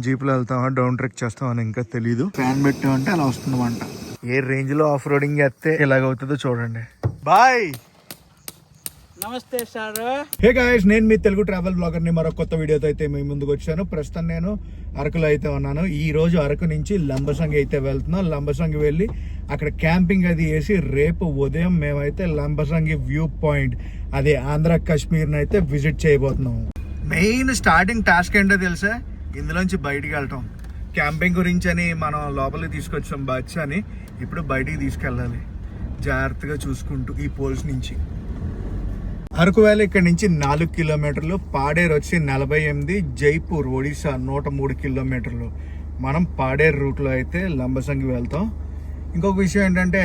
జీప్లో వెళ్తామా down trek చేస్తామని ఇంకా తెలీదు. ఫ్యాన్ పెట్టామంటే అలా వస్తుందన్నమాట. ఏ రేంజ్ లో ఆఫ్ రోడింగ్ చేస్తే ఎలాగవుతుందో చూడండి. బాయ్, నమస్తే సార్. హే గాయ్స్, నేను మీ తెలుగు ట్రావెల్ బ్లాగర్ ని మరో కొత్త వీడియోతో అయితే మీ ముందుకు వచ్చాను. ప్రస్తుతం నేను అరకులో అయితే ఉన్నాను. ఈ రోజు అరకు నుంచి లంబసంగి అయితే వెళ్తున్నాం. లంబసంగి వెళ్ళి అక్కడ క్యాంపింగ్ అది వేసి రేపు ఉదయం మేమైతే లంబసంగి వ్యూ పాయింట్, అదే ఆంధ్ర కాశ్మీర్ ని అయితే విజిట్ చేయబోతున్నాం. మెయిన్ స్టార్టింగ్ టాస్క్ ఏంటో తెలుసా? ఇందులోంచి బయటికి వెళ్ళటం. క్యాంపింగ్ గురించి అని మనం లోపలికి తీసుకొచ్చాం బచ్ అని, ఇప్పుడు బయటికి తీసుకెళ్ళాలి జాగ్రత్తగా చూసుకుంటూ. ఈ పోల్స్ నుంచి అరకు వ్యాలీ ఇక్కడ నుంచి 4 కిలోమీటర్లు, పాడేరు వచ్చి 48, జైపూర్ ఒడిశా 103 కిలోమీటర్లు. మనం పాడేరు రూట్లో అయితే లంబసంగి వెళ్తాం. ఇంకొక విషయం ఏంటంటే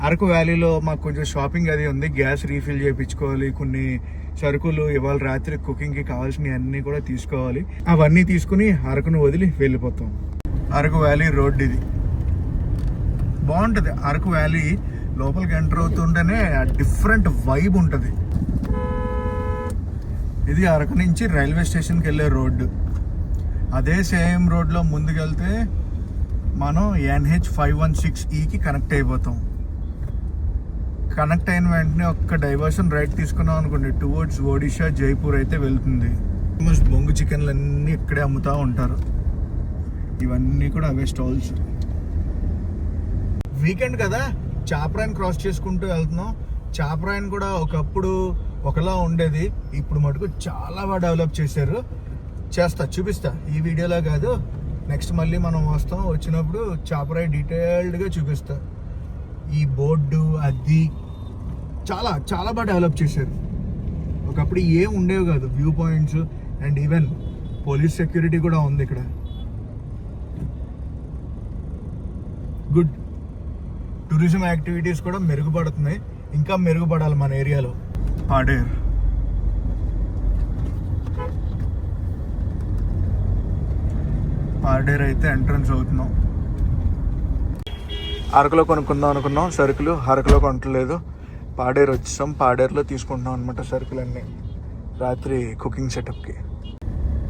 అరకు వ్యాలీలో మాకు కొంచెం షాపింగ్ అది ఉంది. గ్యాస్ రీఫిల్ చేయించుకోవాలి, కొన్ని సరుకులు ఇవాళ రాత్రి కుకింగ్కి కావాల్సినవి అన్నీ కూడా తీసుకోవాలి. అవన్నీ తీసుకుని అరకును వదిలి వెళ్ళిపోతాం. అరకు వ్యాలీ రోడ్ ఇది బాగుంటుంది. అరకు వ్యాలీ లోపలికి ఎంటర్ అవుతుంటేనే డిఫరెంట్ వైబ్ ఉంటుంది. ఇది అరకు నుంచి రైల్వే స్టేషన్కి వెళ్ళే రోడ్డు. అదే సేమ్ రోడ్లో ముందుకెళ్తే మనం NH516Eకి కనెక్ట్ అయిపోతాం. కనెక్ట్ అయిన వెంటనే ఒక్క డైవర్షన్ రైట్ తీసుకున్నాం అనుకోండి, టువర్డ్స్ ఒడిషా జైపూర్ అయితే వెళ్తుంది. బొంగు చికెన్లు అన్నీ ఇక్కడే అమ్ముతూ ఉంటారు. ఇవన్నీ కూడా అవే స్టాల్స్. వీకెండ్ కదా, చాపరాయిని క్రాస్ చేసుకుంటూ వెళ్తున్నాం. చాపరాయిని కూడా ఒకప్పుడు ఒకలా ఉండేది, ఇప్పుడు మటుకు చాలా బాగా డెవలప్ చేశారు. చూపిస్తా ఈ వీడియోలో కాదు, నెక్స్ట్ మళ్ళీ మనం వచ్చినప్పుడు చాపరాయి డీటెయిల్డ్గా చూపిస్తా. ఈ బోర్డు అది చాలా చాలా బాగా డెవలప్ చేశారు. ఒకప్పుడు ఏం ఉండేవి కాదు, view points and even police security కూడా ఉంది ఇక్కడ. గుడ్. టూరిజం యాక్టివిటీస్ కూడా మెరుగుపడుతున్నాయి, ఇంకా మెరుగుపడాలి మన ఏరియాలో. పాడేరు అయితే ఎంట్రన్స్ అవుతున్నాం. అరకులో కొనుక్కుందాం అనుకున్నాం సరుకులు, అరకులో కొనట్లేదు. పాడేరు వచ్చాం, పాడేరులో తీసుకుంటున్నాం అనమాట సరుకులన్నీ రాత్రి కుకింగ్ సెటప్కి.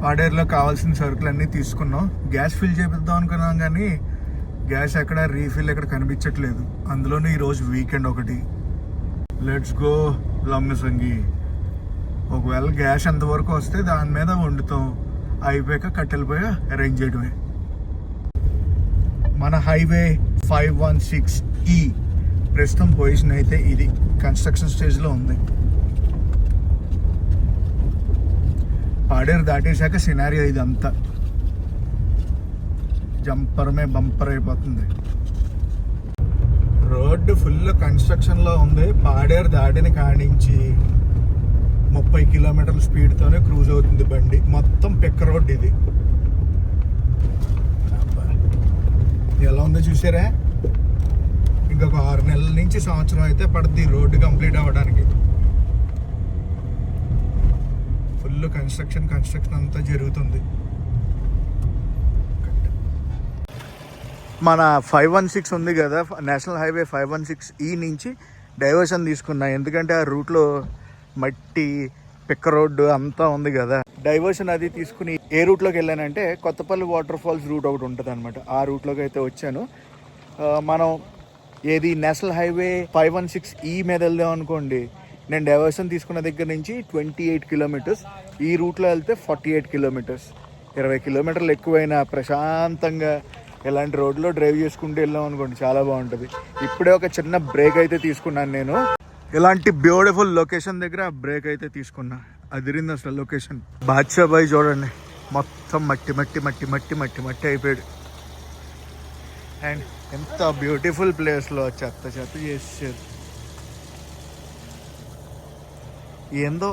పాడేరులో కావాల్సిన సరుకులన్నీ తీసుకున్నాం. గ్యాస్ ఫిల్ చేపిద్దాం అనుకున్నాం కానీ గ్యాస్ ఎక్కడ రీఫిల్ ఎక్కడ కనిపించట్లేదు. అందులోనే ఈరోజు వీకెండ్ ఒకటి. Let's go Lambasingi. ఒకవేళ గ్యాస్ ఎంతవరకు వస్తే దాని మీద వండుతాం, అయిపోయాక కట్టెలు పోయి అరేంజ్ చేయడమే. మన హైవే 516E ప్రస్తుతం పొజిషన్ అయితే ఇది కన్స్ట్రక్షన్ స్టేజ్లో ఉంది. పాడేరు దాటేశాక సినారియో ఇదంతా జంపరమే బంపర్ అయిపోతుంది. రోడ్డు ఫుల్ కన్స్ట్రక్షన్లో ఉంది. పాడేరు దాటిన కాడించి 30 కిలోమీటర్ల స్పీడ్తోనే క్రూజ్ అవుతుంది బండి. మొత్తం పిక్క రోడ్ ఇది. ఎలా ఉందో చూసారా? ఇంకొక 6 నెలల నుంచి సంవత్సరం అయితే పడుతుంది రోడ్డు కంప్లీట్ అవ్వడానికి. ఫుల్ కన్స్ట్రక్షన్ అంతా జరుగుతుంది. మన 516 ఉంది కదా, నేషనల్ హైవే 516E నుంచి డైవర్షన్ తీసుకున్నా. ఎందుకంటే ఆ రూట్లో మట్టి పిక్క రోడ్డు అంతా ఉంది కదా. డైవర్షన్ అది తీసుకుని ఏ రూట్లోకి వెళ్ళానంటే కొత్తపల్లి వాటర్ ఫాల్స్ రూట్ ఒకటి ఉంటుంది అనమాట. ఆ రూట్లోకి అయితే వచ్చాను. మనం ఏది నేషనల్ హైవే 516E మీద వెళ్దాం అనుకోండి, నేను డైవర్షన్ తీసుకున్న దగ్గర నుంచి 28 కిలోమీటర్స్, ఈ రూట్లో వెళ్తే 48 కిలోమీటర్స్. 20 కిలోమీటర్లు ఎక్కువైనా ప్రశాంతంగా ఇలాంటి రోడ్లో డ్రైవ్ చేసుకుంటూ వెళ్ళాం అనుకోండి, చాలా బాగుంటుంది. ఇప్పుడే ఒక చిన్న బ్రేక్ అయితే తీసుకున్నాను నేను. ఇలాంటి బ్యూటిఫుల్ లొకేషన్ దగ్గర బ్రేక్ అయితే తీసుకున్నా. అదిరింది అసలు లొకేషన్. బాద్షాబాయ్ చూడండి, మొత్తం మట్టి మట్టి మట్టి మట్టి మట్టి మట్టి అయిపోయాడు. అండ్ ఎంత బ్యూటిఫుల్ ప్లేస్లో చెత్త చేసారు. ఏందో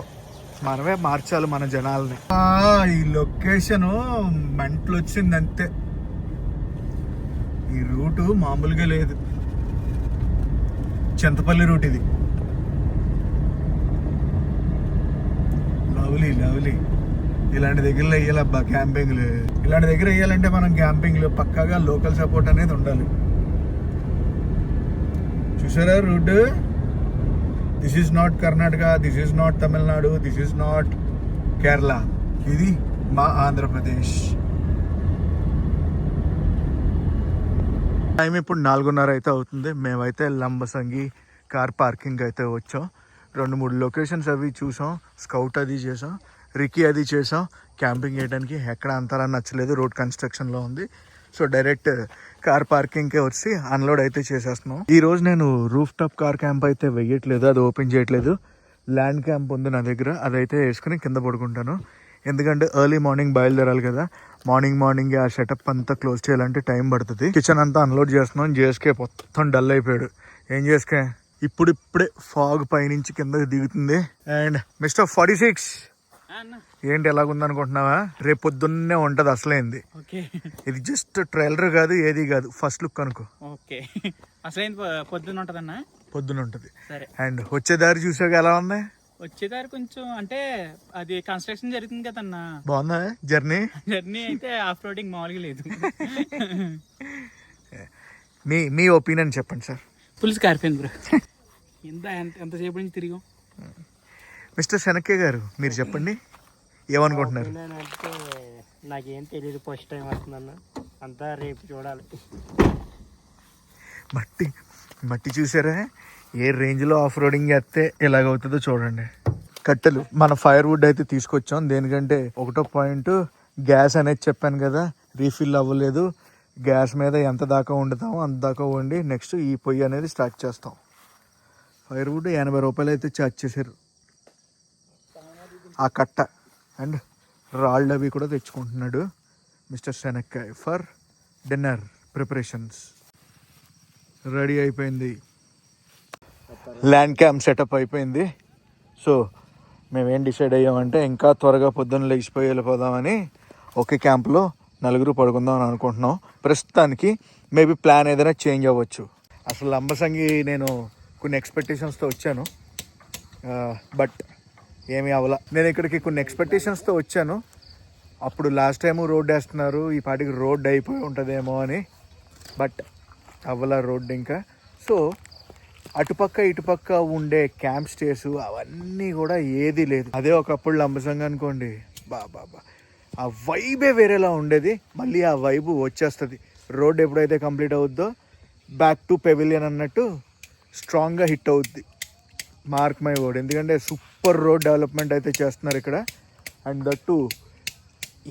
మనమే మార్చాలి మన జనాల్ని. ఈ లొకేషను మెంటలు వచ్చింది అంతే. ఈ రూటు మామూలుగా లేదు. చింతపల్లి రూట్ ఇది. లవ్లీ. ఇలాంటి దగ్గరలో వేయాలబ్బా క్యాంపింగ్లు. ఇలాంటి దగ్గర వేయాలంటే మనం క్యాంపింగ్లు పక్కాగా లోకల్ సపోర్ట్ అనేది ఉండాలి. చూసారా route? This is not Karnataka, this is not Tamil Nadu, this is not Kerala. ఇది మా ఆంధ్రప్రదేశ్. టైం ఇప్పుడు 4:30 అయితే అవుతుంది. మేమైతే లంబసంగి కార్ పార్కింగ్ అయితే వచ్చాం. 2-3 లొకేషన్స్ అవి చూసాం, స్కౌట్ అది చేసాం, రికీ అది చేసాం. క్యాంపింగ్ చేయడానికి ఎక్కడ అంతలా నచ్చలేదు, రోడ్ కన్స్ట్రక్షన్లో ఉంది. సో డైరెక్ట్ కార్ పార్కింగ్కే వచ్చి అన్లోడ్ అయితే చేసేస్తున్నాం. ఈ రోజు నేను రూఫ్ టాప్ కార్ క్యాంప్ అయితే వేయట్లేదు, అది ఓపెన్ చేయట్లేదు. ల్యాండ్ క్యాంప్ ఉంది నా దగ్గర, అదైతే వేసుకుని కింద పడుకుంటాను. ఎందుకంటే ఎర్లీ మార్నింగ్ బయలుదేరాలి కదా. మార్నింగ్ ఆ సెటప్ అంతా క్లోజ్ చేయాలంటే టైం పడుతుంది. కిచెన్ అంతా అన్లోడ్ చేస్తున్నాం. జేఎస్కే మొత్తం డల్ అయిపోయాడు. ఏం జేఎస్కే ఇప్పుడిప్పుడే ఫాగ్ పైనుంచి కిందకి దిగుతుంది. అండ్ మిస్టర్ 46 ఏంటి ఎలాగుందనుకుంటున్నావా? రేపు పొద్దున్నే ఉంటది అసలైంది. ఇది జస్ట్ ట్రైలర్ కాదు, ఏది కాదు, ఫస్ట్ లుక్ అనుకో. ఓకే, అసలైంది పొద్దున్న ఉంటదన్నా? పొద్దున ఉంటది. సరే. అండ్ వచ్చే దారి చూసాక ఎలా ఉంది? వచ్చేదారి కొంచెం అంటే అది కన్స్ట్రక్షన్ జరుగుతుంది కదన్నా. బాగుందా జర్నీ? జర్నీ అయితే ఆఫ్ రోడింగ్ మామూలుగా లేదు. మీ ఒపీనియన్ చెప్పండి సార్. పులిసి కారిపోయింది బ్రో. ఎంతసేపు నుంచి తిరిగాం. మిస్టర్ శనక్కే గారు మీరు చెప్పండి, ఏమనుకుంటున్నారు? అంటే నాకేం తెలియదు, ఫస్ట్ టైం వస్తుందన్న, అంతా రేపు చూడాలి. మట్టి చూసారా? ఏ రేంజ్లో ఆఫ్ రోడింగ్ చేస్తే ఎలాగవుతుందో చూడండి. కట్టెలు మన ఫైర్ వుడ్ అయితే తీసుకొచ్చాం. దేనికంటే ఒకటో పాయింట్, గ్యాస్ అనేది చెప్పాను కదా, రీఫిల్ అవ్వలేదు. గ్యాస్ మీద ఎంత దాకా వండుతామో అంత దాకా వండి నెక్స్ట్ ఈ పొయ్యి అనేది స్టార్ట్ చేస్తాం. ఫైర్ వుడ్ 80 రూపాయలు అయితే ఛార్జ్ చేశారు ఆ కట్ట. అండ్ రాళ్ళు అవి కూడా తెచ్చుకుంటున్నాడు mister Shanakkai for dinner preparations. Ready అయిపోయింది, ల్యాండ్ క్యాంప్ సెటప్ అయిపోయింది. సో మేమేం డిసైడ్ అయ్యామంటే ఇంకా త్వరగా పొద్దున్న లేచిపోయి వెళ్ళిపోదామని ఒకే క్యాంప్లో 4 పడుకుందాం అని అనుకుంటున్నాం. ప్రస్తుతానికి మేబీ ప్లాన్ ఏదైనా చేంజ్ అవ్వచ్చు. అసలు లంబసంగి నేను కొన్ని ఎక్స్పెక్టేషన్స్తో వచ్చాను, బట్ ఏమీ అవ్వాల. నేను ఇక్కడికి కొన్ని ఎక్స్పెక్టేషన్స్తో వచ్చాను. అప్పుడు లాస్ట్ టైము రోడ్ వేస్తున్నారు, ఈ పాటికి రోడ్ అయిపోయి ఉంటుందేమో అని, బట్ అవ్వాల రోడ్ ఇంకా. సో అటుపక్క ఇటుపక్క ఉండే క్యాంప్ స్టేస్ అవన్నీ కూడా ఏది లేదు. అదే ఒకప్పుడు లంబసంగి అనుకోండి, బాబా ఆ వైబే వేరేలా ఉండేది. మళ్ళీ ఆ వైబు వచ్చేస్తుంది రోడ్ ఎప్పుడైతే కంప్లీట్ అవుద్దో. బ్యాక్ టు పెవిలియన్ అన్నట్టు స్ట్రాంగ్గా హిట్ అవుద్ది, మార్క్ మై వర్డ్. ఎందుకంటే సూపర్ రోడ్ డెవలప్మెంట్ అయితే చేస్తున్నారు ఇక్కడ. అండ్ దట్టు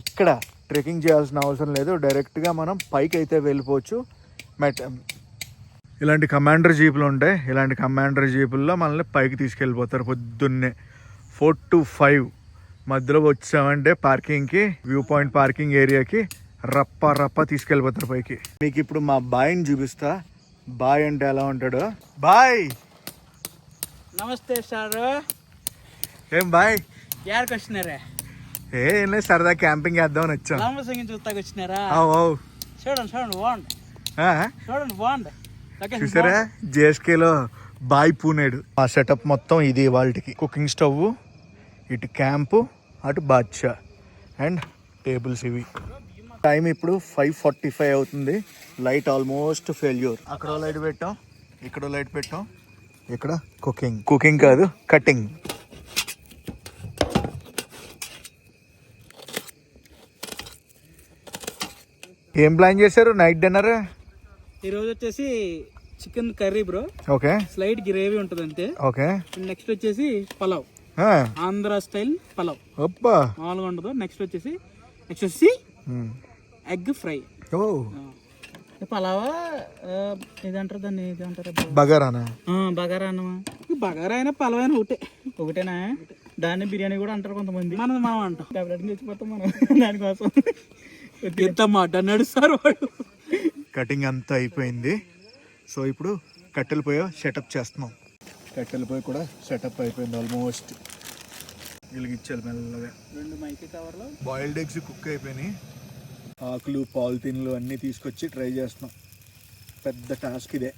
ఇక్కడ ట్రెక్కింగ్ చేయాల్సిన అవసరం లేదు, డైరెక్ట్గా మనం పైకి అయితే వెళ్ళిపోవచ్చు. ఇలాంటి కమాండర్ జీపులు ఉంటాయి, ఇలాంటి కమాండర్ జీపుల్లో మనల్ని పైకి తీసుకెళ్ళిపోతారు. పొద్దున్నే 4 to 5 మధ్యలో వచ్చామంటే పార్కింగ్కి, వ్యూ పాయింట్ పార్కింగ్ ఏరియాకి రప్ప తీసుకెళ్ళిపోతారు పైకి. మీకు ఇప్పుడు మా బాయ్ని చూపిస్తా. బాయ్ అంటే ఎలా ఉంటాడో. బాయ్, నమస్తే సార్. ఏం బాయ్ యాడికి వచ్చినారా? ఏం లేదు, సరదా క్యాంపింగ్ చేద్దామని వచ్చాం. లంబసంగి చూస్తాకి వచ్చినారా? చూడండి బాగుంది. చూడండి బాగుంది. చూసారా జేఎస్కేలో బాయ్ పూనేడు. ఆ సెటప్ మొత్తం ఇది వాళ్ళకి. కుకింగ్ స్టవ్, ఇటు క్యాంపు, అటు బాద్షా అండ్ టేబుల్స్ ఇవి. టైం ఇప్పుడు 5:45 అవుతుంది. Light almost failure. అక్కడ లైట్ పెట్టాం, ఇక్కడ లైట్ పెట్టాం, ఇక్కడ కుకింగ్ కాదు కటింగ్. ఏం ప్లాన్ చేశారు నైట్ డిన్నర్? ఈరోజు వచ్చేసి chicken curry bro. Okay, slight gravy ఉంటుంది అంతే. ఓకే, నెక్స్ట్ వచ్చేసి పలావ్, ఆంధ్ర స్టైల్ పలావ్. మామూలుగా ఉండదు. నెక్స్ట్ వచ్చేసి ఎగ్ ఫ్రై. పలావా ఇదంటారు దాన్ని, బగారానా? బగారా అయినా పలావ్ అయినా ఒకటేనా? దాన్ని బిర్యానీ కూడా అంటారు కొంతమంది. మనం అంటాం, తెచ్చిపోతాం మనం దానికోసం. ఎంత మాట నడుస్తారు వాడు. కటింగ్ అంతా అయిపోయింది. సో ఇప్పుడు కట్టెల పొయ్యి సెటప్ చేస్తున్నాం. కట్టెల పొయ్యి కూడా సెటప్ అయిపోయింది ఆల్మోస్ట్. వెలిగించాలి మెల్లగా. 2 మైకి కవర్లో బాయిల్డ్ ఎగ్స్ కుక్ అయిపోయినాయి. ఆకులు, పాలిథిన్లు అన్నీ తీసుకొచ్చి ట్రై చేస్తున్నాం. పెద్ద టాస్క్ ఇదే.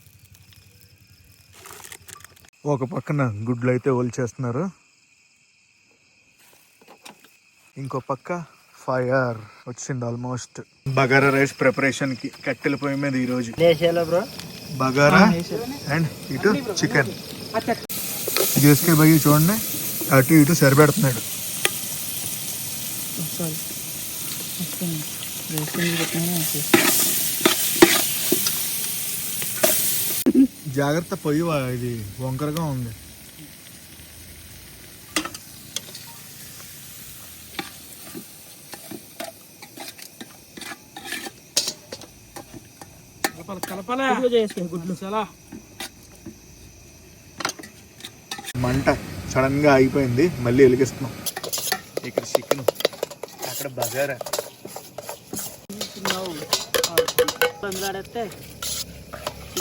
ఒక పక్కన గుడ్లు అయితే చేస్తున్నారు, ఇంకో పక్క ఫైర్ వచ్చింది ఆల్మోస్ట్. బగారా రైస్ ప్రిపరేషన్ కి కట్టెల పొయ్యి మీద ఈరోజు బ్రో బగారా అండ్ ఇటు చికెన్. జేఎస్కే భయ్య చూడండి అటు ఇటు సరిపెడుతున్నాడు. జాగ్రత్త పొయ్యి ఇది వంకరగా ఉంది. గుడ్లు చాలా మంట సడన్ గా ఆగిపోయింది, మళ్ళీ వెలిగిస్తున్నాం. ఇక్కడ చికెన్, అక్కడ బగారా. ఆడేస్తే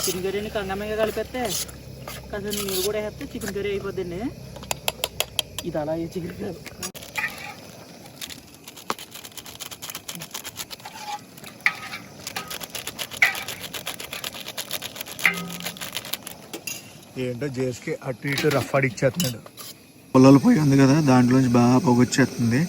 చికెన్ కర్రీని కంగమ్మగా కలిపేస్తే కాస్త నీళ్ళు కూడా వేస్తే చికెన్ కర్రీ అయిపోద్దండి. ఇది అలా చికెన్ కర్రీ ఏంటో జేస్కి అటు ఇటు రఫ్ ఇచ్చేస్తున్నాడు. పొలాల పొయ్యి ఉంది కదా, దాంట్లోంచి బాగా పొగొచ్చేస్తుంది.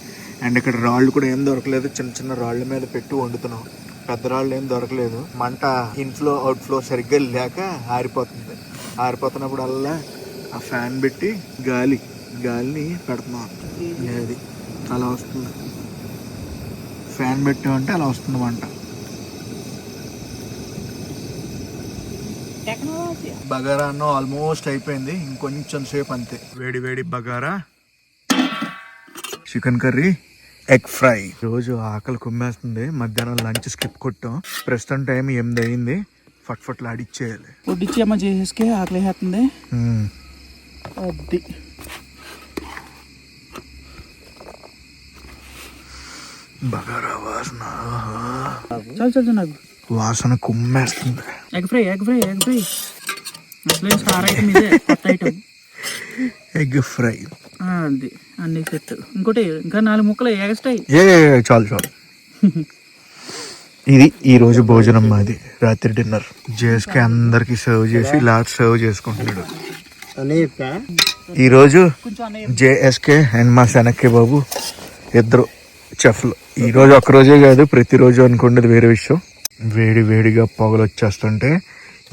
అండ్ ఇక్కడ రాళ్ళు కూడా ఏం దొరకలేదు, చిన్న చిన్న రాళ్ళ మీద పెట్టి వండుతున్నాం. పెద్ద రాళ్ళు ఏం దొరకలేదు. మంట ఇన్ఫ్లో అవుట్ఫ్లో సరిగ్గా లేక ఆరిపోతుంది. ఆరిపోతున్నప్పుడల్లా ఆ ఫ్యాన్ పెట్టి గాలిని పెడుతున్నాం. అది అలా వస్తుంది. ఫ్యాన్ పెట్టామంటే అలా వస్తుంది మంట. బగారా అన్నం ఆల్మోస్ట్ అయిపోయింది, ఇంకొంచెం సేపు అంతే. వేడి వేడి bagara, chicken curry, egg fry. రోజు ఆకలి కుమ్మేస్తుంది. మధ్యాహ్నం లంచ్ స్కిప్ కొట్టాం. ప్రస్తుతం టైం 8 అయింది. ఫట్ఫట్లు ఆడిచ్చేయాలి. వడ్డిచ్చి అమ్మ చేసేసుకే ఆకలి వేస్తుంది. అది బగారా వాసన, చాలు నాకు వాసన కుమ్మేస్తుంది. ఎగ్ ఫ్రై అసలు స్టార్ ఐటమ్ ఇదే, కొత్త ఐటమ్ ఎగ్ ఫ్రై. అది అన్ని సెట్. ఇంకోటి ఇంకా 4 ముక్కలు ఎగస్టాయి. చాలు. ఇది ఈ రోజు భోజనం మాది, రాత్రి డిన్నర్. జేఎస్కే అందరికి సర్వ్ చేసి లాస్ట్ సర్వ్ చేసుకుంటున్నాడు. ఈరోజు జేఎస్కే అండ్ మా శనక్కే బాబు ఇద్దరు చెఫ్లు. ఈరోజు ఒక్కరోజే కాదు, ప్రతిరోజు అనుకోండి, వేరే విషయం. వేడిగా పొగలు వచ్చేస్తుంటే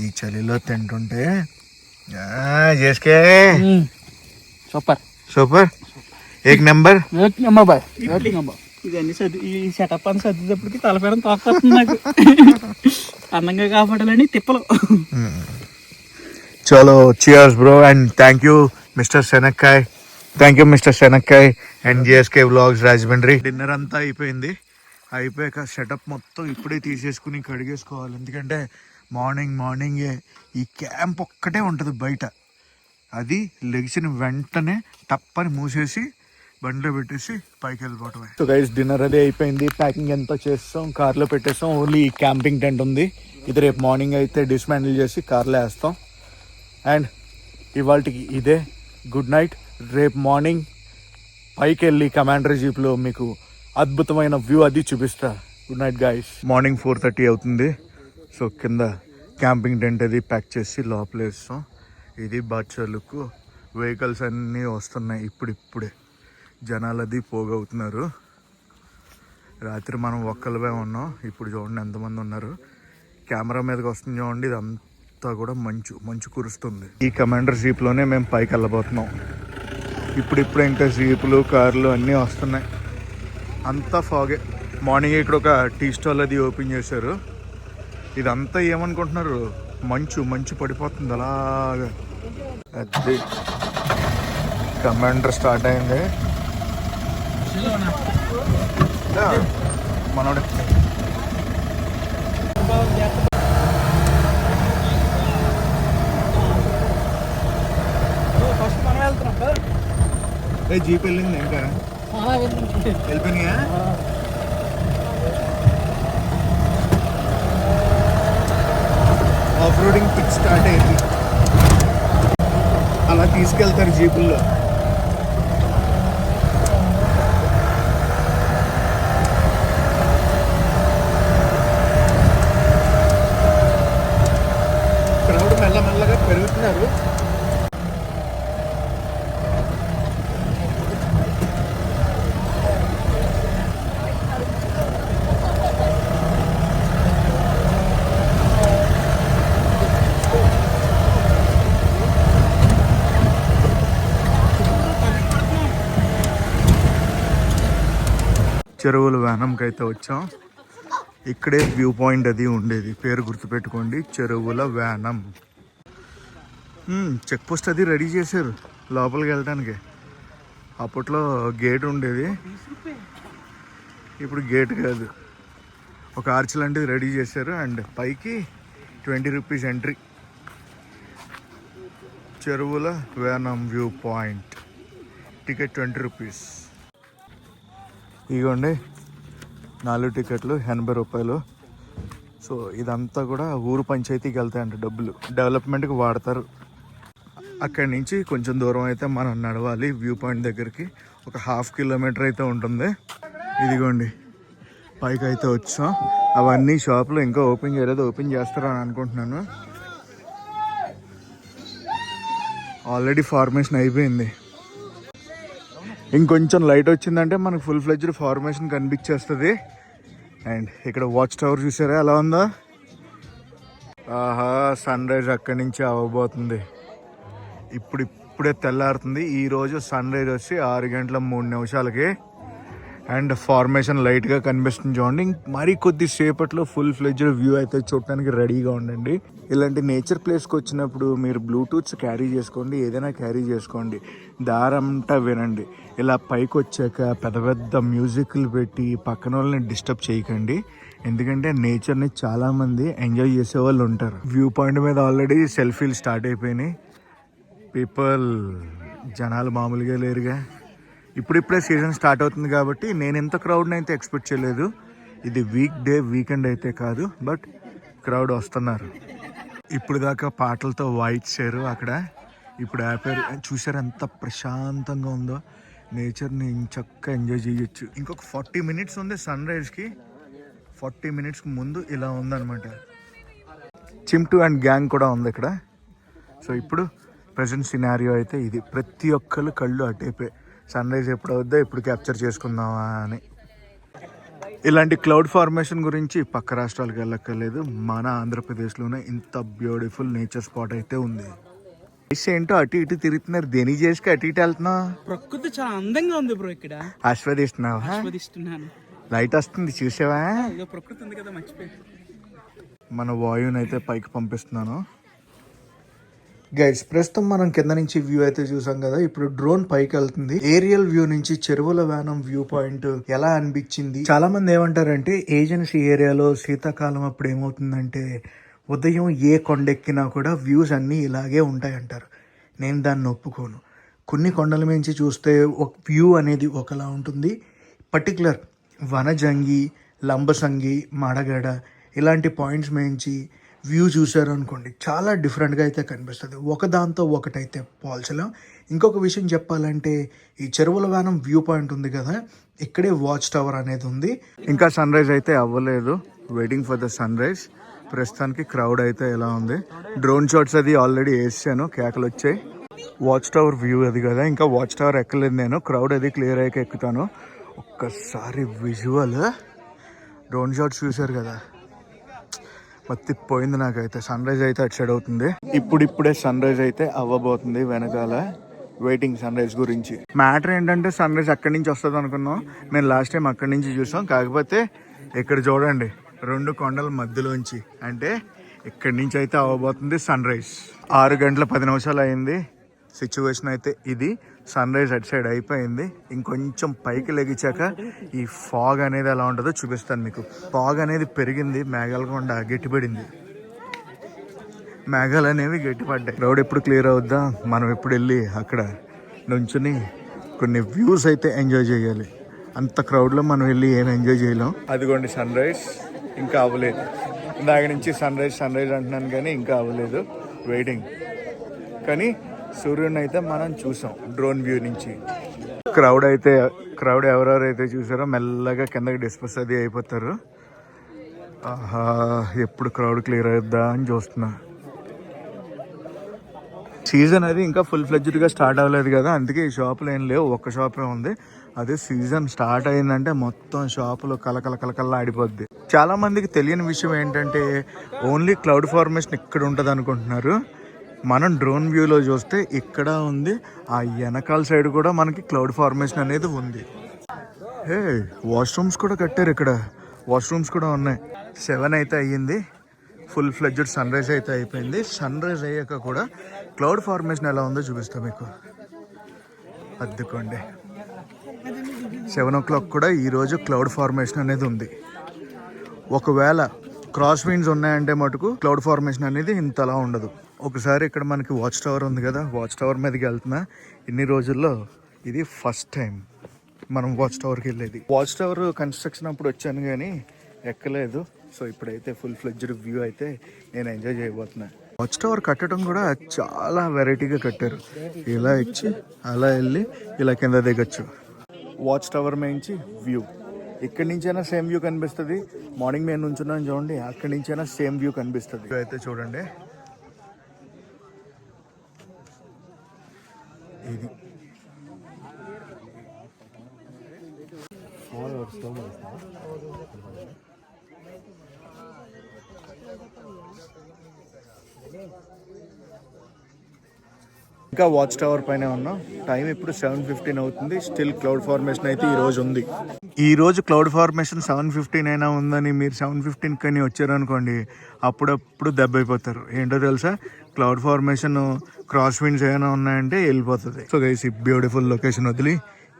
ఈ చలిలో తింటుంటే జేఎస్కే సూపర్ ఏక్ నెంబర్. ఇవన్నీ ఈ సెటప్ అని సర్దేటప్పటికి తలపేరం తోకొస్తుంది నాకు. అందంగా కాపాడాలని తిప్పలు. చలో cheers bro, and thank you mister Shanakkai and JSK vlogs Rajahmundry. Dinner అంతా అయిపోయాక సెటప్ మొత్తం ఇప్పుడే తీసేసుకుని కడిగేసుకోవాలి. ఎందుకంటే మార్నింగే ఈ క్యాంప్ ఒక్కటే ఉంటుంది బయట. అది లెగిసిన వెంటనే టప్పని మూసేసి బండిలో పెట్టేసి పైకి వెళ్ళిపోవటమే. సో గైస్, డిన్నర్ అదే అయిపోయింది. ప్యాకింగ్ ఎంతో చేస్తాం, కార్లో పెట్టేస్తాం. ఓన్లీ క్యాంపింగ్ టెంట్ ఉంది. ఇది రేపు మార్నింగ్ అయితే డిస్మాండిల్ చేసి కార్లో వేస్తాం. అండ్ ఇవాళకి ఇదే గుడ్ నైట్. రేపు మార్నింగ్ పైకి వెళ్ళి కమాండర్ జీప్లో మీకు అద్భుతమైన వ్యూ అది చూపిస్తా. Good night guys. మార్నింగ్ 4:30 అవుతుంది. సో కింద క్యాంపింగ్ టెంట్ అది ప్యాక్ చేసి లోపల వేస్తాం. ఇది బాచర్లకు వెహికల్స్ అన్నీ వస్తున్నాయి. ఇప్పుడే జనాలు అది పోగవుతున్నారు. రాత్రి మనం ఒక్కలమే ఉన్నాం. ఇప్పుడు చూడండి ఎంతమంది ఉన్నారు. కెమెరా మీదకి వస్తుంది చూడండి. ఇదంతా కూడా మంచు కురుస్తుంది. ఈ కమాండర్ జీప్లోనే మేము పైకి వెళ్ళబోతున్నాం. ఇప్పుడు ఇంకా జీపులు, కార్లు అన్నీ వస్తున్నాయి. అంతా ఫాగే. మార్నింగ్ ఇక్కడ ఒక టీ స్టాల్ అది ఓపెన్ చేశారు. ఇదంతా ఏమనుకుంటున్నారు, మంచు పడిపోతుంది అలాగా. అది కమాండర్ స్టార్ట్ అయింది. మనోడే జీప్ వెళ్ళింది ఇంకా వెళ్ళిపోయినాయా? ఆఫ్ రోడింగ్ పిచ్ స్టార్ట్ అయింది. అలా తీసుకెళ్తారు జీపుల్లో. క్రౌడ్ మెల్లమెల్లగా పెరుగుతున్నారు. చెరువుల వ్యానంకి అయితే వచ్చాం. ఇక్కడే వ్యూ పాయింట్ అది ఉండేది. పేరు గుర్తుపెట్టుకోండి, చెరువుల వ్యానం. చెక్ పోస్ట్ అది రెడీ చేశారు లోపలికి వెళ్ళడానికి. అప్పట్లో గేట్ ఉండేది, ఇప్పుడు గేట్ కాదు, ఒక ఆర్చ్ లాంటిది రెడీ చేశారు. అండ్ పైకి 20 రూపీస్ ఎంట్రీ. చెరువుల వేనం వ్యూ పాయింట్, టికెట్ 20 రూపీస్. ఇగోండి 4 టికెట్లు 80 రూపాయలు. సో ఇదంతా కూడా ఊరు పంచాయతీకి వెళ్తాయంట డబ్బులు, డెవలప్మెంట్కి వాడతారు. అక్కడి నుంచి కొంచెం దూరం అయితే మనం నడవాలి వ్యూ పాయింట్ దగ్గరికి. ఒక 1/2 కిలోమీటర్ అయితే ఉంటుంది. ఇదిగోండి పైకి అయితే వచ్చాం. అవన్నీ షాపులు ఇంకా ఓపెన్ చేయలేదు, ఓపెన్ చేస్తారని అనుకుంటున్నాను. ఆల్రెడీ ఫార్మేషన్ అయిపోయింది. ఇంకొంచెం లైట్ వచ్చిందంటే మనకు ఫుల్ ఫ్లెడ్జ్డ్ ఫార్మేషన్ కనిపించేస్తుంది. అండ్ ఇక్కడ వాచ్ టవర్ చూసారా ఎలా ఉందో? ఆహా, సన్ రైజ్ అక్కడి నుంచి అవ్వబోతుంది. ఇప్పుడే తెల్లారుతుంది. ఈరోజు సన్ రైజ్ వచ్చి 6:03 అండ్ ఫార్మేషన్ లైట్గా కనిపిస్తుంది చూడండి. మరీ కొద్దిసేపట్లో ఫుల్ ఫ్లెడ్జ్డ్ వ్యూ అయితే చూడటానికి రెడీగా ఉండండి. ఇలాంటి నేచర్ ప్లేస్కి వచ్చినప్పుడు మీరు బ్లూటూత్స్ క్యారీ చేసుకోండి, ఏదైనా క్యారీ చేసుకోండి, దారంతా వినండి. ఇలా పైకి వచ్చాక పెద్ద పెద్ద మ్యూజిక్లు పెట్టి పక్కన వాళ్ళని డిస్టర్బ్ చేయకండి. ఎందుకంటే నేచర్ని చాలామంది ఎంజాయ్ చేసే వాళ్ళు ఉంటారు. వ్యూ పాయింట్ మీద ఆల్రెడీ సెల్ఫీలు స్టార్ట్ అయిపోయినాయి. పీపుల్ జనాలు మామూలుగా లేరుగా. ఇప్పుడిప్పుడే సీజన్ స్టార్ట్ అవుతుంది కాబట్టి నేను ఇంత క్రౌడ్ని అయితే ఎక్స్పెక్ట్ చేయలేదు. ఇది వీకెండ్ అయితే కాదు, బట్ క్రౌడ్ వస్తున్నారు. ఇప్పుడు దాకా పాటలతో వాయిచ్చారు అక్కడ, ఇప్పుడు ఆపారు. చూసారు ఎంత ప్రశాంతంగా ఉందో. నేచర్ని చక్కగా ఎంజాయ్ చేయొచ్చు. ఇంకొక 40 మినిట్స్ ఉంది సన్ రైజ్కి. 40 మినిట్స్కి ముందు ఇలా ఉందన్నమాట. చింటూ అండ్ గ్యాంగ్ కూడా ఉంది ఇక్కడ. సో ఇప్పుడు ప్రజెంట్ సినారియో అయితే ఇది. ప్రతి ఒక్కరు కళ్ళు అటేపే, సన్ రైజ్ ఎప్పుడు అవుద్దో ఎప్పుడు క్యాప్చర్ చేసుకుందామా అని. ఇలాంటి క్లౌడ్ ఫార్మేషన్ గురించి పక్క రాష్ట్రాలకు వెళ్ళక్కర్లేదు, మన ఆంధ్రప్రదేశ్లోనే ఇంత బ్యూటిఫుల్ నేచర్ స్పాట్ అయితే ఉంది. ఏంటో అటు ఇటు తిరుగుతున్నారు, దేని చేసుకు అటు ఇటు వెళ్తున్నావు? ప్రకృతి చాలా అందంగా ఉంది బ్రో ఇక్కడ. ఆస్వాదిస్తున్నాను. లైట్ వస్తుంది చూసావా? ప్రకృతి ఉంది కదా, మర్చిపోయి. మన వాయువుని అయితే పైకి పంపిస్తున్నాను. గైడ్స్ ప్రస్తుతం మనం కింద నుంచి వ్యూ అయితే చూసాం కదా, ఇప్పుడు డ్రోన్ పైకి వెళ్తుంది. ఏరియల్ వ్యూ నుంచి చెరువుల వేనం వ్యూ పాయింట్ ఎలా అనిపించింది? చాలా మంది ఏమంటారంటే ఏజెన్సీ ఏరియాలో శీతాకాలం అప్పుడు ఏమవుతుందంటే ఉదయం ఏ కొండెక్కినా కూడా వ్యూస్ అన్నీ ఇలాగే ఉంటాయంటారు. నేను దాన్ని ఒప్పుకోను. కొన్ని కొండల మించి చూస్తే ఒక వ్యూ అనేది ఒకలా ఉంటుంది. పర్టికులర్ వనజంగి, లంబసంగి, మడగడ ఇలాంటి పాయింట్స్ మించి వ్యూ చూసారు అనుకోండి, చాలా డిఫరెంట్గా అయితే కనిపిస్తుంది. ఒకదాంతో ఒకటైతే పోల్చలేం. ఇంకొక విషయం చెప్పాలంటే ఈ చెరువుల వేనం వ్యూ పాయింట్ ఉంది కదా, ఇక్కడే వాచ్ టవర్ అనేది ఉంది. ఇంకా సన్ రైజ్ అయితే అవ్వలేదు, waiting for the sunrise. ప్రస్తుతానికి క్రౌడ్ అయితే ఎలా ఉంది. డ్రోన్ షాట్స్ అది ఆల్రెడీ వేసాను, కేకలు వచ్చాయి. వాచ్ టవర్ వ్యూ అది కదా, ఇంకా వాచ్ టవర్ ఎక్కలేదు నేను. క్రౌడ్ అది క్లియర్ అయ్యాక ఎక్కుతాను. ఒక్కసారి విజువల్ డ్రోన్ షాట్స్ చూశారు కదా, మత్తిపోయింది నాకైతే. సన్ రైజ్ అయితే అటు సైడ్ అవుతుంది. ఇప్పుడిప్పుడే సన్ రైజ్ అయితే అవ్వబోతుంది వెనకాల. వెయిటింగ్ సన్ రైజ్ గురించి. మ్యాటర్ ఏంటంటే సన్ రైజ్ అక్కడి నుంచి వస్తుంది అనుకున్నాం. మేము లాస్ట్ టైం అక్కడి నుంచి చూసాం. కాకపోతే ఇక్కడ చూడండి, 2 కొండల మధ్యలోంచి, అంటే ఇక్కడి నుంచి అయితే అవ్వబోతుంది సన్ రైజ్. 6:10 అయింది. సిచ్యువేషన్ అయితే ఇది. సన్ రైజ్ అటు సైడ్ అయిపోయింది. ఇంకొంచెం పైకి లెగిచాక ఈ ఫాగ్ అనేది ఎలా ఉంటుందో చూపిస్తాను మీకు. ఫాగ్ అనేది పెరిగింది, మేఘాల కొండ గట్టిపడింది, మేఘాలు అనేవి గట్టిపడ్డాయి. రోడ్ ఎప్పుడు క్లియర్ అవుద్దా, మనం ఎప్పుడు వెళ్ళి అక్కడ నుంచుని కొన్ని వ్యూస్ అయితే ఎంజాయ్ చేయాలి. అంత క్రౌడ్లో మనం వెళ్ళి ఏం ఎంజాయ్ చేయలేం. అదిగోండి సన్ రైజ్ ఇంకా అవ్వలేదు. ఇందాక నుంచి సన్ రైజ్ అంటున్నాను కానీ ఇంకా అవ్వలేదు. వెయిటింగ్. కానీ సూర్యుడిని అయితే మనం చూసాం డ్రోన్ వ్యూ నుంచి. క్రౌడ్ ఎవరెవరైతే చూసారో మెల్లగా కిందకి డిస్పర్స్ అది అయిపోతారు. ఆహా, ఎప్పుడు క్రౌడ్ క్లియర్ అవుద్దా అని చూస్తున్నా. సీజన్ అది ఇంకా ఫుల్ ఫ్లెడ్జ్డ్గా స్టార్ట్ అవ్వలేదు కదా, అందుకే ఈ షాపులు ఏం లేవు, ఒక్క షాపే ఉంది. అదే సీజన్ స్టార్ట్ అయిందంటే మొత్తం షాపులు కలకల ఆడిపోద్ది. చాలా మందికి తెలియని విషయం ఏంటంటే ఓన్లీ క్లౌడ్ ఫార్మేషన్ ఇక్కడ ఉంటుంది అనుకుంటున్నారు. మనం డ్రోన్ వ్యూలో చూస్తే ఇక్కడ ఉంది, ఆ వెనకాల సైడ్ కూడా మనకి క్లౌడ్ ఫార్మేషన్ అనేది ఉంది. హే, వాష్రూమ్స్ కూడా కట్టారు ఇక్కడ, వాష్రూమ్స్ కూడా ఉన్నాయి. 7 అయితే అయ్యింది. ఫుల్ ఫ్లెడ్జ్డ్ సన్ రైజ్ అయితే అయిపోయింది. సన్ రైజ్ అయ్యాక కూడా క్లౌడ్ ఫార్మేషన్ ఎలా ఉందో చూపిస్తా మీకు. అద్దుకోండి 7 o'clock కూడా ఈరోజు క్లౌడ్ ఫార్మేషన్ అనేది ఉంది. ఒకవేళ క్రాస్ విండ్స్ ఉన్నాయంటే మటుకు క్లౌడ్ ఫార్మేషన్ అనేది ఇంతలా ఉండదు. ఒకసారి ఇక్కడ మనకి వాచ్ టవర్ ఉంది కదా, వాచ్ టవర్ మీదకి వెళ్తున్నా. ఇన్ని రోజుల్లో ఇది ఫస్ట్ టైం మనం వాచ్ టవర్కి వెళ్ళేది. వాచ్ టవర్ కన్స్ట్రక్షన్ అప్పుడు వచ్చాను కానీ ఎక్కలేదు. సో ఇప్పుడైతే ఫుల్ ఫ్లెడ్జ్డ్ వ్యూ అయితే నేను ఎంజాయ్ చేయబోతున్నా. వాచ్ టవర్ కట్టడం కూడా చాలా వెరైటీగా కట్టారు. ఇలా ఇచ్చి అలా వెళ్ళి ఇలా కింద దిగచ్చు. వాచ్ టవర్ నుంచి వ్యూ ఇక్కడి నుంచైనా సేమ్ వ్యూ కనిపిస్తుంది. మార్నింగ్ మేము నుంచున్నాను చూడండి, అక్కడి నుంచైనా సేమ్ వ్యూ కనిపిస్తుంది. అయితే చూడండి ఇది ఇంకా వాచ్ టవర్ పైన ఉన్నాం. టైం ఇప్పుడు 7:15 అవుతుంది. స్టిల్ క్లౌడ్ ఫార్మేషన్ అయితే ఈ రోజు ఉంది. ఈ రోజు క్లౌడ్ ఫార్మేషన్ 7:15 అయినా ఉందని మీరు 7:15 కానీ వచ్చారనుకోండి, అప్పుడప్పుడు దెబ్బ అయిపోతారు. ఏంటో తెలుసా, క్లౌడ్ ఫార్మేషన్ క్రాస్ విండ్స్ ఏమైనా ఉన్నాయంటే వెళ్ళిపోతుంది. సో గైస్ ఈ బ్యూటిఫుల్ లొకేషన్ వదిలి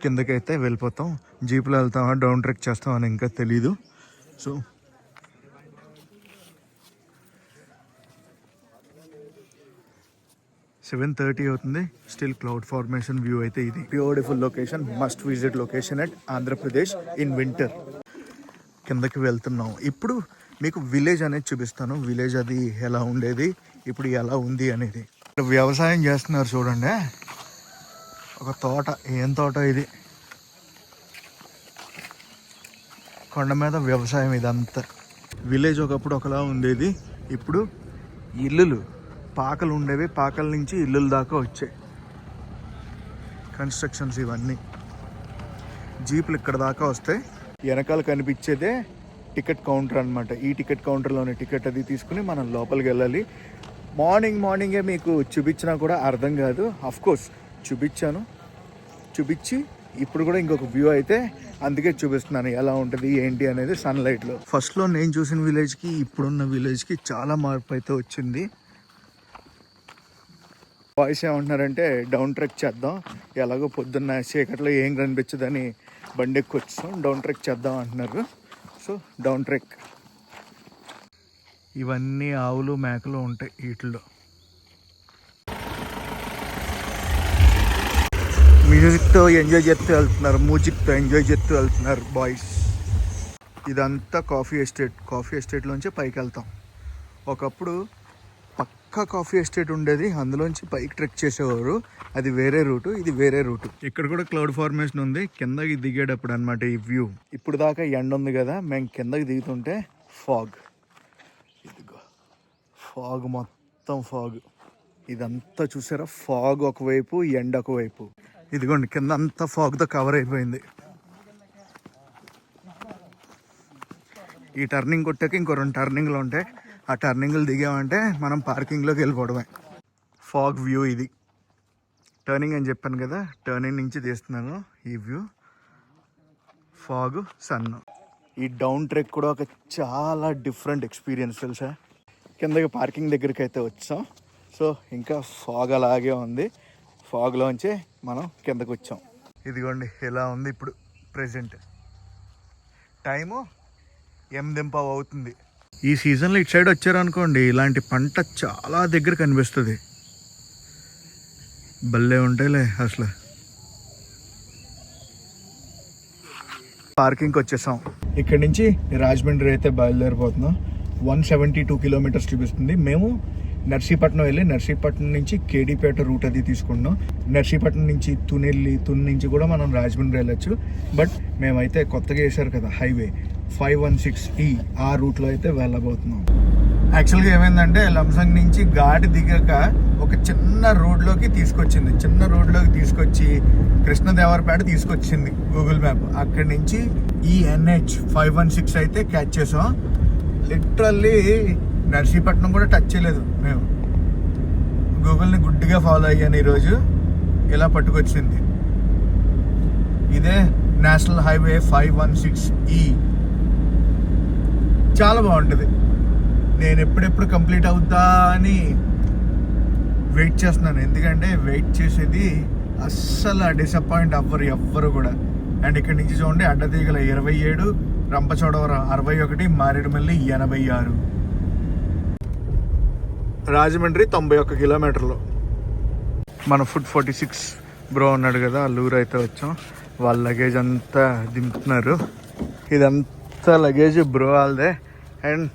కిందకైతే వెళ్ళిపోతాం. జీప్లో వెళ్తామా డౌన్ ట్రెక్ చేస్తామని ఇంకా తెలీదు. సో 7:30 అవుతుంది. స్టిల్ క్లౌడ్ ఫార్మేషన్ వ్యూ అయితే ఇది. Beautiful location, must visit location at Andhra Pradesh in winter. కిందకి వెళ్తున్నాం. ఇప్పుడు మీకు విలేజ్ అనేది చూపిస్తాను. విలేజ్ అది ఎలా ఉండేది, ఇప్పుడు ఎలా ఉంది అనేది. వ్యవసాయం చేస్తున్నారు చూడండి, ఒక తోట. ఏం తోట ఇది, కొండ మీద వ్యవసాయం ఇదంతా. విలేజ్ ఒకప్పుడు ఒకలా ఉండేది, ఇప్పుడు ఇల్లులు పాకలు ఉండేవి, పాకల నుంచి ఇల్లుల దాకా వచ్చాయి కన్స్ట్రక్షన్స్ ఇవన్నీ. జీపులు ఇక్కడ దాకా వస్తాయి. వెనకాల కనిపించేదే టికెట్ కౌంటర్ అనమాట. ఈ టికెట్ కౌంటర్లోనే టికెట్ అది తీసుకుని మనం లోపలికి వెళ్ళాలి. మార్నింగే మీకు చూపించినా కూడా అర్థం కాదు. అఫ్కోర్స్ చూపించి ఇప్పుడు కూడా ఇంకొక వ్యూ అయితే అందుకే చూపిస్తున్నాను ఎలా ఉంటుంది ఏంటి అనేది సన్లైట్లో. ఫస్ట్లో నేను చూసిన విలేజ్కి ఇప్పుడున్న విలేజ్కి చాలా మార్పు అయితే వచ్చింది. బాయ్స్ ఏమంటున్నారంటే డౌన్ ట్రెక్ చేద్దాం, ఎలాగో పొద్దున్న చీకట్లో ఏం కనిపించదని బండి ఎక్కువ వచ్చాం, డౌన్ ట్రెక్ చేద్దాం అంటున్నారు. So down trek. ఇవన్నీ ఆవులు మేకలు ఉంటాయి వీటిల్లో. మ్యూజిక్తో ఎంజాయ్ చేస్తూ వెళ్తున్నారు బాయ్స్. ఇదంతా కాఫీ ఎస్టేట్లోంచి పైకి వెళ్తాం. ఒకప్పుడు పక్కా కాఫీ ఎస్టేట్ ఉండేది, అందులోంచి పైకి ట్రెక్ చేసేవారు. అది వేరే రూటు, ఇది వేరే రూటు. ఇక్కడ కూడా క్లౌడ్ ఫార్మేషన్ ఉంది. కిందకి దిగేటప్పుడు అనమాట ఈ వ్యూ. ఇప్పుడు దాకా ఎండ ఉంది కదా, మేము కిందకి దిగుతుంటే ఫాగ్. ఇదిగో ఫాగ్, మొత్తం ఫాగ్. ఇదంతా చూసారా, ఫాగ్ ఒకవైపు ఎండ ఒకవైపు. ఇదిగోండి కింద అంతా ఫాగ్తో కవర్ అయిపోయింది. ఈ టర్నింగ్ కొట్టాక ఇంకో 2 టర్నింగ్లు ఉంటాయి. ఆ టర్నింగ్లు దిగామంటే మనం పార్కింగ్లోకి వెళ్ళిపోవడమే. ఫాగ్ వ్యూ ఇది. టర్నింగ్ అని చెప్పాను కదా, టర్నింగ్ నుంచి తీస్తున్నాను ఈ వ్యూ. Fog, sun. ఈ డౌన్ ట్రెక్ కూడా ఒక చాలా డిఫరెంట్ ఎక్స్పీరియన్స్ తెలుసా. కిందకి పార్కింగ్ దగ్గరికి అయితే వచ్చాం. సో ఇంకా ఫాగ్ అలాగే ఉంది. ఫాగ్లోంచి మనం కిందకు వచ్చాం. ఇదిగోండి ఎలా ఉంది ఇప్పుడు ప్రెజెంట్. టైము 8:15 అవుతుంది. ఈ సీజన్లో ఇటు సైడ్ వచ్చారనుకోండి, ఇలాంటి పంట చాలా దగ్గర కనిపిస్తుంది. భలే ఉంటాయిలే అసలు. పార్కింగ్కి వచ్చేసాం. ఇక్కడి నుంచి రాజమండ్రి అయితే బయలుదేరిపోతున్నాం. 172 కిలోమీటర్స్ చూపిస్తుంది. మేము నర్సీపట్నం వెళ్ళి నర్సీపట్నం నుంచి కేడీపేట రూట్ అది తీసుకున్నాం. నర్సీపట్నం నుంచి తుని నుంచి కూడా మనం రాజమండ్రి వెళ్ళొచ్చు. బట్ మేమైతే కొత్తగా వేసారు కదా హైవే 516E, ఆ రూట్లో అయితే వెళ్ళబోతున్నాం. యాక్చువల్గా ఏమైందంటే లంబసింగి నుంచి ఘాటి దిగాక ఒక చిన్న రోడ్లోకి తీసుకొచ్చి కృష్ణదేవరపేట తీసుకొచ్చింది గూగుల్ మ్యాప్. అక్కడి నుంచి ఈ NH 516 అయితే క్యాచ్ చేసాం. లిటరల్లీ నర్సీపట్నం కూడా టచ్ చేయలేదు. మేము గూగుల్ని గుడ్డిగా ఫాలో అయ్యాను ఈరోజు. ఇలా పట్టుకొచ్చింది. ఇదే నేషనల్ హైవే 516E. చాలా బాగుంటుంది. నేను ఎప్పుడెప్పుడు కంప్లీట్ అవుతా అని వెయిట్ చేస్తున్నాను, ఎందుకంటే వెయిట్ చేసేది అస్సలు డిసప్పాయింట్ అవ్వరు ఎవ్వరు కూడా. అండ్ ఇక్కడ నుంచి చూడండి, అడ్డతీగల 27, రంపచోడవరం 61, మారేడుమల్లి 86, రాజమండ్రి 91 కిలోమీటర్లు. మన ఫుడ్ 46 బ్రో ఉన్నాడు కదా, అల్లూరు అయితే వచ్చాం. వాళ్ళ లగేజ్ అంతా దింపుతున్నారు. ఇదంతా లగేజ్ బ్రో వాళ్ళదే. And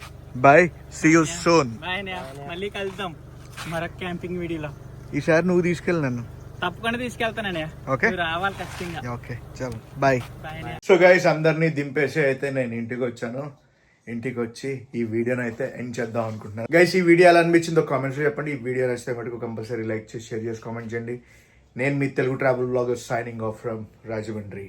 bye, see you soon. మళ్ళీ కలుద్దాం మరొక క్యాంపింగ్ వీడియోలో. ఈసారి నువ్వు తీసుకెళ్ళి నన్ను. తప్పకుండా తీసుకెళ్తానయ్య. ఓకే, రావాలి ఖచ్చితంగా. ఓకే, చలో బాయ్. బాయ్. సో గైస్, అందరినీ దింపేసి అయితే నేను ఇంటికి వచ్చాను. ఇంటికి వచ్చి ఈ వీడియోని అయితే ఎండ్ చేద్దాం అనుకుంటున్నాను. గైస్, ఈ వీడియో ఎలా అనిపించిందో కామెంట్స్ లో చెప్పండి. ఈ వీడియో నచ్చితే మటుకు కంపల్సరీ లైక్ చేసి షేర్ చేసి కామెంట్ చేయండి. నేను మీ Telugu travel blogger signing off from Rajahmundry.